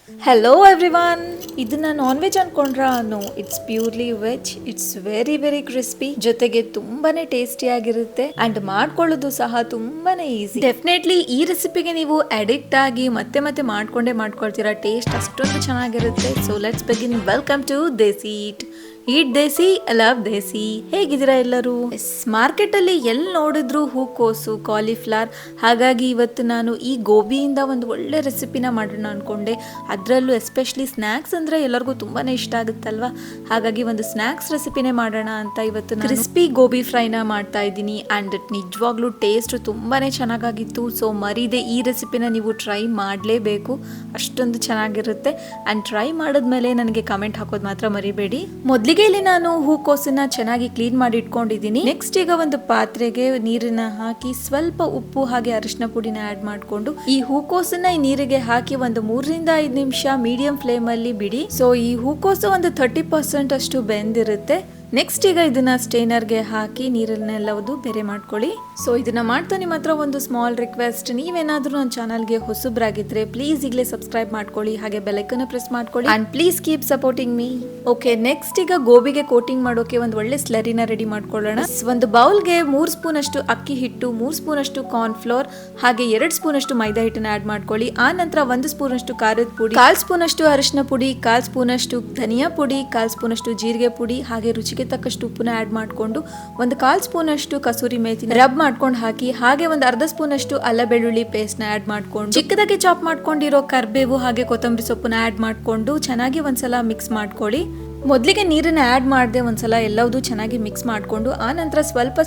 Hello everyone. ಇದನ್ನ non veg ಅನ್ಕೊಂಡ್ರ? No, it's purely veg. It's very very crispy, ಜೊತೆಗೆ ತುಂಬಾನೇ ಟೇಸ್ಟಿ ಆಗಿರುತ್ತೆ ಅಂಡ್ ಮಾಡ್ಕೊಳ್ಳೋದು ಸಹ ತುಂಬಾನೇ ಈಸಿ. ಡೆಫಿನೆಟ್ಲಿ ಈ ರೆಸಿಪಿಗೆ ನೀವು ಅಡಿಕ್ಟ್ ಆಗಿ ಮತ್ತೆ ಮತ್ತೆ ಮಾಡ್ಕೊಳ್ತೀರಾ. ಟೇಸ್ಟ್ ಅಷ್ಟೊಂದು ಚೆನ್ನಾಗಿರುತ್ತೆ. So let's begin. Welcome to desi eat desi, love desi. ಹೇಗಿದ್ದೀರಾ ಎಲ್ಲರೂ? ಮಾರ್ಕೆಟ್ ಅಲ್ಲಿ ಎಲ್ಲಿ ನೋಡಿದ್ರು ಹೂಕೋಸು, ಕಾಲಿಫ್ಲವರ್. ಹಾಗಾಗಿ ಇವತ್ತು ನಾನು ಈ ಗೋಬಿಯಿಂದ ಒಂದು ಒಳ್ಳೆ ರೆಸಿಪಿನ ಮಾಡೋಣ ಅನ್ಕೊಂಡೆ. ಅದರಲ್ಲೂ ಎಸ್ಪೆಷಲಿ ಸ್ನ್ಯಾಕ್ಸ್ ಅಂದರೆ ಎಲ್ಲರಿಗೂ ತುಂಬಾ ಇಷ್ಟ ಆಗುತ್ತಲ್ವಾ. ಹಾಗಾಗಿ ಒಂದು ಸ್ನ್ಯಾಕ್ಸ್ ರೆಸಿಪಿನೇ ಮಾಡೋಣ ಅಂತ ಇವತ್ತು ಕ್ರಿಸ್ಪಿ ಗೋಬಿ ಫ್ರೈನ ಮಾಡ್ತಾ ಇದ್ದೀನಿ. ಆ್ಯಂಡ್ ನಿಜವಾಗ್ಲೂ ಟೇಸ್ಟ್ ತುಂಬಾ ಚೆನ್ನಾಗಾಗಿತ್ತು. ಸೊ ಮರಿದೆ ಈ ರೆಸಿಪಿನ ನೀವು ಟ್ರೈ ಮಾಡಲೇಬೇಕು, ಅಷ್ಟೊಂದು ಚೆನ್ನಾಗಿರುತ್ತೆ. ಆ್ಯಂಡ್ ಟ್ರೈ ಮಾಡಿದ್ಮೇಲೆ ನನಗೆ ಕಮೆಂಟ್ ಹಾಕೋದು ಮಾತ್ರ ಮರಿಬೇಡಿ. ಮೊದಲಿಗೆ ಇಲ್ಲಿ ನಾನು ಹೂಕೋಸನ್ನ ಚೆನ್ನಾಗಿ ಕ್ಲೀನ್ ಮಾಡಿ ಇಟ್ಕೊಂಡಿದ್ದೀನಿ. ನೆಕ್ಸ್ಟ್ ಈಗ ಒಂದು ಪಾತ್ರೆಗೆ ನೀರನ್ನ ಹಾಕಿ ಸ್ವಲ್ಪ ಉಪ್ಪು ಹಾಗೆ ಅರಿಶಿನ ಪುಡಿನ ಆಡ್ ಮಾಡಿಕೊಂಡು ಈ ಹೂಕೋಸನ್ನ ಈ ನೀರಿಗೆ ಹಾಕಿ ಒಂದು 3-5 ನಿಮಿಷ ಮೀಡಿಯಂ ಫ್ಲೇಮ್ ಅಲ್ಲಿ ಬಿಡಿ. ಸೊ ಈ ಹೂಕೋಸು ಒಂದು 30% ಅಷ್ಟು ಬೆಂದಿರುತ್ತೆ. ನೆಕ್ಸ್ಟ್ ಈಗ ಇದನ್ನ ಸ್ಟೇನರ್ಗೆ ಹಾಕಿ ನೀರನ್ನೆಲ್ಲವುದು ಬೇರೆ ಮಾಡ್ಕೊಳ್ಳಿ. ಸೊ ಇದನ್ನ ಮಾಡ್ತಾ ನಿಮ್ಮ ಹತ್ರ ಒಂದು ಸ್ಮಾಲ್ ರಿಕ್ವೆಸ್ಟ್, ನೀವೇನಾದ್ರೂ ನನ್ನ ಚಾನಲ್ಗೆ ಹೊಸಬ್ರಾಗಿದ್ರೆ ಪ್ಲೀಸ್ ಈಗಲೇ ಸಬ್ಸ್ಕ್ರೈಬ್ ಮಾಡ್ಕೊಳ್ಳಿ, ಹಾಗೆ ಬೆಲ್ ಐಕಾನ್ ಪ್ರೆಸ್ ಮಾಡ್ಕೊಳ್ಳಿ and please keep supporting me. Okay, next ಈಗ ಗೋಬಿಗೆ ಕೋಟಿಂಗ್ ಮಾಡೋಕೆ ಒಂದು ಒಳ್ಳೆ ಸ್ಲರಿನ ರೆಡಿ ಮಾಡ್ಕೊಳ್ಳೋಣ. ಒಂದು ಬೌಲ್ಗೆ 3 ಸ್ಪೂನ್ ಅಷ್ಟು ಅಕ್ಕಿ ಹಿಟ್ಟು, 3 ಸ್ಪೂನ್ ಅಷ್ಟು ಕಾರ್ನ್ ಫ್ಲೋರ್, ಹಾಗೆ 2 ಸ್ಪೂನ್ ಅಷ್ಟು ಮೈದಾ ಹಿಟ್ಟನ್ನ ಆಡ್ ಮಾಡ್ಕೊಳ್ಳಿ. ಆ ನಂತರ 1 ಸ್ಪೂನ್ ಅಷ್ಟು ಖಾರದ ಪುಡಿ, 1/4 ಸ್ಪೂನ್ ಅಷ್ಟು ಅರಿಶಿನ ಪುಡಿ, 1/4 ಸ್ಪೂನ್ ಅಷ್ಟು ಧನಿಯಾ ಪುಡಿ, 1/4 ಸ್ಪೂನ್ ಅಷ್ಟು ಜೀರಿಗೆ ಪುಡಿ, ಹಾಗೆ ರುಚಿಗೆ ತಕ್ಕಷ್ಟು ಉಪ್ಪನ್ನ ಆಡ್ ಮಾಡಿಕೊಂಡು ಒಂದು 1/4 ಸ್ಪೂನ್ ಅಷ್ಟು ಕಸೂರಿ ಮೇಥಿ ರಬ್ ಮಾಡ್ಕೊಂಡು ಹಾಕಿ, ಹಾಗೆ ಒಂದು 1/2 ಸ್ಪೂನ್ ಅಷ್ಟು ಅಲ್ಲ ಬೆಳ್ಳುಳ್ಳಿ ಪೇಸ್ಟ್ ನ ಆಡ್ ಮಾಡ್ಕೊಂಡು ಚಿಕ್ಕದಾಗಿ ಚಾಪ್ ಮಾಡ್ಕೊಂಡಿರೋ ಕರ್ಬೇವು ಹಾಗೆ ಕೊತ್ತಂಬರಿ ಸೊಪ್ಪನ್ನ ಆಡ್ ಮಾಡ್ಕೊಂಡು ಚೆನ್ನಾಗಿ ಒಂದ್ಸಲ ಮಿಕ್ಸ್ ಮಾಡ್ಕೊಳ್ಳಿ. ಮೊದಲಿಗೆ ನೀರನ್ನ ಆ್ಯಡ್ ಮಾಡದೆ ಒಂದ್ಸಲ ಎಲ್ಲವೂ ಚೆನ್ನಾಗಿ ಮಿಕ್ಸ್ ಮಾಡಿಕೊಂಡು ಆ ನಂತರ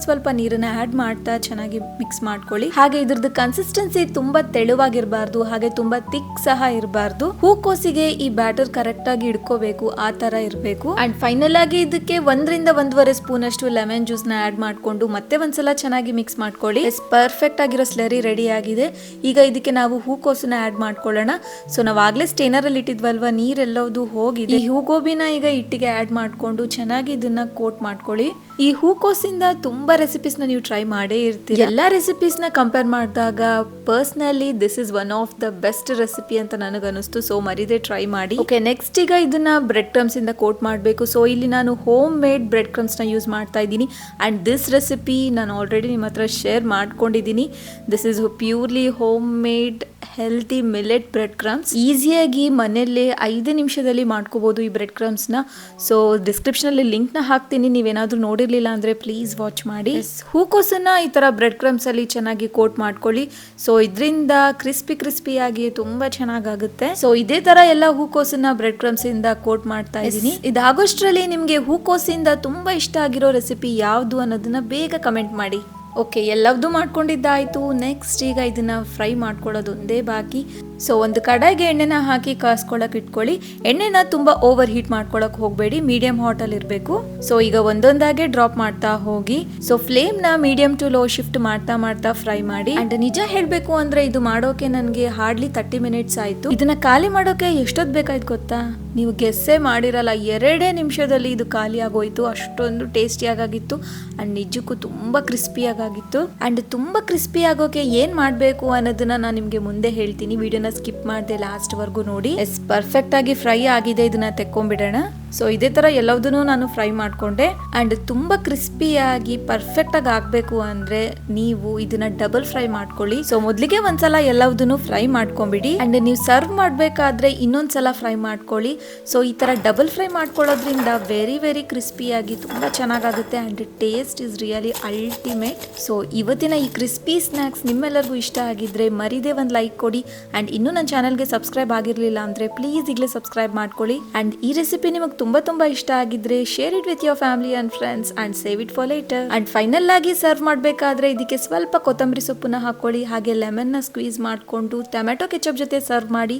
ಸ್ವಲ್ಪ ನೀರನ್ನ ಆ್ಯಡ್ ಮಾಡ್ತಾ ಚೆನ್ನಾಗಿ ಮಿಕ್ಸ್ ಮಾಡ್ಕೊಳ್ಳಿ. ಹಾಗೆ ಇದ್ರದ್ದು ಕನ್ಸಿಸ್ಟೆನ್ಸಿ ತುಂಬಾ ತೆಳುವಾಗಿರಬಾರ್ದು, ಹಾಗೆ ತುಂಬಾ ತಿಕ್ ಸಹ ಇರಬಾರ್ದು. ಹೂಕೋಸಿಗೆ ಈ ಬ್ಯಾಟರ್ ಕರೆಕ್ಟ್ ಆಗಿ ಇಡ್ಕೋಬೇಕು, ಆ ತರ ಇರಬೇಕು. ಅಂಡ್ ಫೈನಲ್ ಆಗಿ ಇದಕ್ಕೆ 1-1.5 ಸ್ಪೂನ್ ಅಷ್ಟು ಲೆಮನ್ ಜ್ಯೂಸ್ ನ ಆಡ್ ಮಾಡ್ಕೊಂಡು ಮತ್ತೆ ಒಂದ್ಸಲ ಚೆನ್ನಾಗಿ ಮಿಕ್ಸ್ ಮಾಡ್ಕೊಳ್ಳಿ. ಪರ್ಫೆಕ್ಟ್ ಆಗಿರೋ ಸ್ಲರಿ ರೆಡಿ ಆಗಿದೆ. ಈಗ ಇದಕ್ಕೆ ನಾವು ಹೂಕೋಸನ್ನ ಆಡ್ ಮಾಡ್ಕೊಳ್ಳೋಣ. ಸೊ ನಾವು ಆಗ್ಲೇ ಸ್ಟೇನರ್ ಅಲ್ಲಿ ಇಟ್ಟಿದ್ವಲ್ವಾ, ನೀರೆಲ್ಲವುದು ಹೋಗಿದೆ. ಈ ಹೂಗೋಬಿನ ಈಗ ಹಿಟ್ಟಿಗೆ ಆಡ್ ಮಾಡ್ಕೊಂಡು ಚೆನ್ನಾಗಿ ಇದನ್ನ ಕೋಟ್ ಮಾಡ್ಕೊಳ್ಳಿ. ಈ ಹೂಕೋಸಿಂದ ತುಂಬಾ ರೆಸಿಪೀಸ್ ನ ನೀವು ಟ್ರೈ ಮಾಡೇ ಇರ್ತೀರಿ. ಎಲ್ಲಾ ರೆಸಿಪೀಸ್ ನ ಕಂಪೇರ್ ಮಾಡಿದಾಗ personally this is one of the best recipe ಅಂತ ನನಗೆ ಅನಿಸ್ತು. ಸೊ ಮರಿದೆ ಟ್ರೈ ಮಾಡಿ. ಓಕೆ, ನೆಕ್ಸ್ಟ್ ಈಗ ಇದನ್ನ ಬ್ರೆಡ್ ಕ್ರಮ್ಸ್ ಇಂದ ಕೋಟ್ ಮಾಡಬೇಕು. ಸೊ ಇಲ್ಲಿ ನಾನು ಹೋಮ್ ಮೇಡ್ ಬ್ರೆಡ್ ಕ್ರಮ್ಸ್ ನ ಯೂಸ್ ಮಾಡ್ತಾ ಇದ್ದೀನಿ. ಅಂಡ್ ದಿಸ್ ರೆಸಿಪಿ ನಾನು ಆಲ್ರೆಡಿ ನಿಮ್ಮ ಹತ್ರ ಶೇರ್ ಮಾಡ್ಕೊಂಡಿದ್ದೀನಿ. This is purely home made healthy millet bread crumbs. ಈಸಿಯಾಗಿ ಮನೆಯಲ್ಲೇ 5 ನಿಮಿಷದಲ್ಲಿ ಮಾಡ್ಕೋಬಹುದು ಈ ಬ್ರೆಡ್ ಕ್ರಮ್ಸ್ ನ. ಸೊ ಡಿಸ್ಕ್ರಿಪ್ಷನ್ ಅಲ್ಲಿ ಲಿಂಕ್ ನ ಹಾಕ್ತೀನಿ, ನೀವೇನಾದ್ರೂ ನೋಡಿರ್ಲಿಲ್ಲ ಅಂದ್ರೆ ಪ್ಲೀಸ್ ವಾಚ್ ಮಾಡಿ. ಹೂಕೋಸನ್ನ ಈ ತರ ಬ್ರೆಡ್ ಕ್ರಮ್ಸ್ ಅಲ್ಲಿ ಚೆನ್ನಾಗಿ ಕೋಟ್ ಮಾಡ್ಕೊಳ್ಳಿ. ಸೊ ಇದರಿಂದ ಕ್ರಿಸ್ಪಿ ಆಗಿ ತುಂಬಾ ಚೆನ್ನಾಗಾಗುತ್ತೆ. ಸೊ ಇದೇ ತರ ಎಲ್ಲ ಹೂಕೋಸನ್ನ ಬ್ರೆಡ್ ಕ್ರಮ್ಸ್ ಇಂದ ಕೋಟ್ ಮಾಡ್ತಾ ಇದ್ದೀನಿ. ಇದಾಗೋಷ್ಟ್ರಲ್ಲಿ ನಿಮ್ಗೆ ಹೂಕೋಸಿಂದ ತುಂಬಾ ಇಷ್ಟ ಆಗಿರೋ ರೆಸಿಪಿ ಯಾವ್ದು ಅನ್ನೋದನ್ನ ಬೇಗ ಕಮೆಂಟ್ ಮಾಡಿ. ಓಕೆ, ಎಲ್ಲವೂ ಮಾಡ್ಕೊಂಡಿದ್ದಾಯ್ತು. ನೆಕ್ಸ್ಟ್ ಈಗ ಇದನ್ನ ಫ್ರೈ ಮಾಡ್ಕೊಳ್ಳೋದು ಒಂದೇ ಬಾಕಿ. ಸೊ ಒಂದು ಕಡಾಯಿಗೆ ಎಣ್ಣೆನ ಹಾಕಿ ಕಾಸ್ಕೊಳಕ್ ಇಟ್ಕೊಳ್ಳಿ. ಎಣ್ಣೆನ ತುಂಬಾ ಓವರ್ ಹೀಟ್ ಮಾಡ್ಕೊಳಕ್ ಹೋಗಬೇಡಿ, ಮೀಡಿಯಂ ಹಾಟ್ ಅಲ್ಲಿ ಇರಬೇಕು. ಸೊ ಈಗ ಒಂದೊಂದಾಗೆ ಡ್ರಾಪ್ ಮಾಡ್ತಾ ಹೋಗಿ. ಸೊ ಫ್ಲೇಮ್ ನ ಮೀಡಿಯಂ ಟು ಲೋ ಶಿಫ್ಟ್ ಮಾಡ್ತಾ ಫ್ರೈ ಮಾಡಿ. ಅಂಡ್ ನಿಜ ಹೇಳ್ಬೇಕು ಅಂದ್ರೆ ಇದು ಮಾಡೋಕೆ ನನಗೆ ಹಾರ್ಡ್ಲಿ 30 ಮಿನಿಟ್ಸ್ ಆಯ್ತು. ಇದನ್ನ ಖಾಲಿ ಮಾಡೋಕೆ ಎಷ್ಟೊತ್ತು ಬೇಕಾಯ್ತು ಗೊತ್ತಾ? ನೀವು ಗೆಸ್ಸೇ ಮಾಡಿರಲ್ಲ, 2 ನಿಮಿಷದಲ್ಲಿ ಇದು ಖಾಲಿ ಆಗೋಯ್ತು. ಅಷ್ಟೊಂದು ಟೇಸ್ಟಿಯಾಗಿತ್ತು ಅಂಡ್ ನಿಜಕ್ಕೂ ತುಂಬಾ ಕ್ರಿಸ್ಪಿಯಾಗಿತ್ತು. ಅಂಡ್ ತುಂಬಾ ಕ್ರಿಸ್ಪಿ ಆಗೋಕೆ ಏನ್ ಮಾಡ್ಬೇಕು ಅನ್ನೋದನ್ನ ನಾನು ನಿಮ್ಗೆ ಮುಂದೆ ಹೇಳ್ತೀನಿ. ವಿಡಿಯೋನ ಸ್ಕಿಪ್ ಮಾಡದೆ ಲಾಸ್ಟ್ ವರ್ಗು ನೋಡಿ. ಪರ್ಫೆಕ್ಟ್ ಆಗಿ ಫ್ರೈ ಆಗಿದೆ, ಇದನ್ನ ತೆಕ್ಕೊಂಡ್ಬಿಡೋಣ. ಸೊ ಇದೇ ತರ ಎಲ್ಲದನ್ನು ನಾನು ಫ್ರೈ ಮಾಡ್ಕೊಂಡೆ. ಅಂಡ್ ತುಂಬಾ ಕ್ರಿಸ್ಪಿಯಾಗಿ ಪರ್ಫೆಕ್ಟ್ ಆಗಿ ಆಗ್ಬೇಕು ಅಂದ್ರೆ ನೀವು ಇದನ್ನ ಡಬಲ್ ಫ್ರೈ ಮಾಡ್ಕೊಳ್ಳಿ. ಸೊ ಮೊದಲಿಗೆ ಒಂದ್ಸಲ ಎಲ್ಲದನ್ನು ಫ್ರೈ ಮಾಡ್ಕೊಂಡ್ಬಿಡಿ. ಅಂಡ್ ನೀವು ಸರ್ವ್ ಮಾಡ್ಬೇಕಾದ್ರೆ ಇನ್ನೊಂದ್ಸಲ ಫ್ರೈ ಮಾಡ್ಕೊಳ್ಳಿ. ಸೊ ಈ ತರ ಡಬಲ್ ಫ್ರೈ ಮಾಡ್ಕೊಳ್ಳೋದ್ರಿಂದ ವೆರಿ ವೆರಿ ಕ್ರಿಸ್ಪಿಯಾಗಿ ತುಂಬಾ ಚೆನ್ನಾಗಾಗುತ್ತೆ. And taste is really ultimate. So ಇವತ್ತಿನ ಈ ಕ್ರಿಸ್ಪಿ ಸ್ನ್ಯಾಕ್ಸ್ ನಿಮ್ಮೆಲ್ಲರಿಗೂ ಇಷ್ಟ ಆಗಿದ್ರೆ ಮರಿದೆ ಒಂದು ಲೈಕ್ ಕೊಡಿ. ಅಂಡ್ ಇನ್ನೂ ನನ್ನ ಚಾನಲ್ಗೆ ಸಬ್ಸ್ಕ್ರೈಬ್ ಆಗಿರ್ಲಿಲ್ಲ ಅಂದ್ರೆ ಪ್ಲೀಸ್ ಈಗಲೇ ಸಬ್ಸ್ಕ್ರೈಬ್ ಮಾಡ್ಕೊಳ್ಳಿ. ಅಂಡ್ ಈ ರೆಸಿಪಿ ನಿಮಗೆ ತುಂಬಾ ಇಷ್ಟ ಆಗಿದ್ರೆ share it with your family and friends and save it for later. And final ಆಗಿ ಸರ್ವ್ ಮಾಡಬೇಕಾದ್ರೆ ಇದಕ್ಕೆ ಸ್ವಲ್ಪ ಕೊತ್ತಂಬರಿ ಸೊಪ್ಪನ್ನ ಹಾಕೊಳ್ಳಿ, ಹಾಗೆ ಲೆಮನ್ ನ ಸ್ಕ್ವೀಸ್ ಮಾಡಿಕೊಂಡು ಟೊಮೆಟೊ ಕೆಚಪ್ ಜೊತೆ ಸರ್ವ್ ಮಾಡಿ.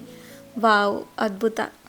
ವಾವ್, ಅದ್ಭುತ.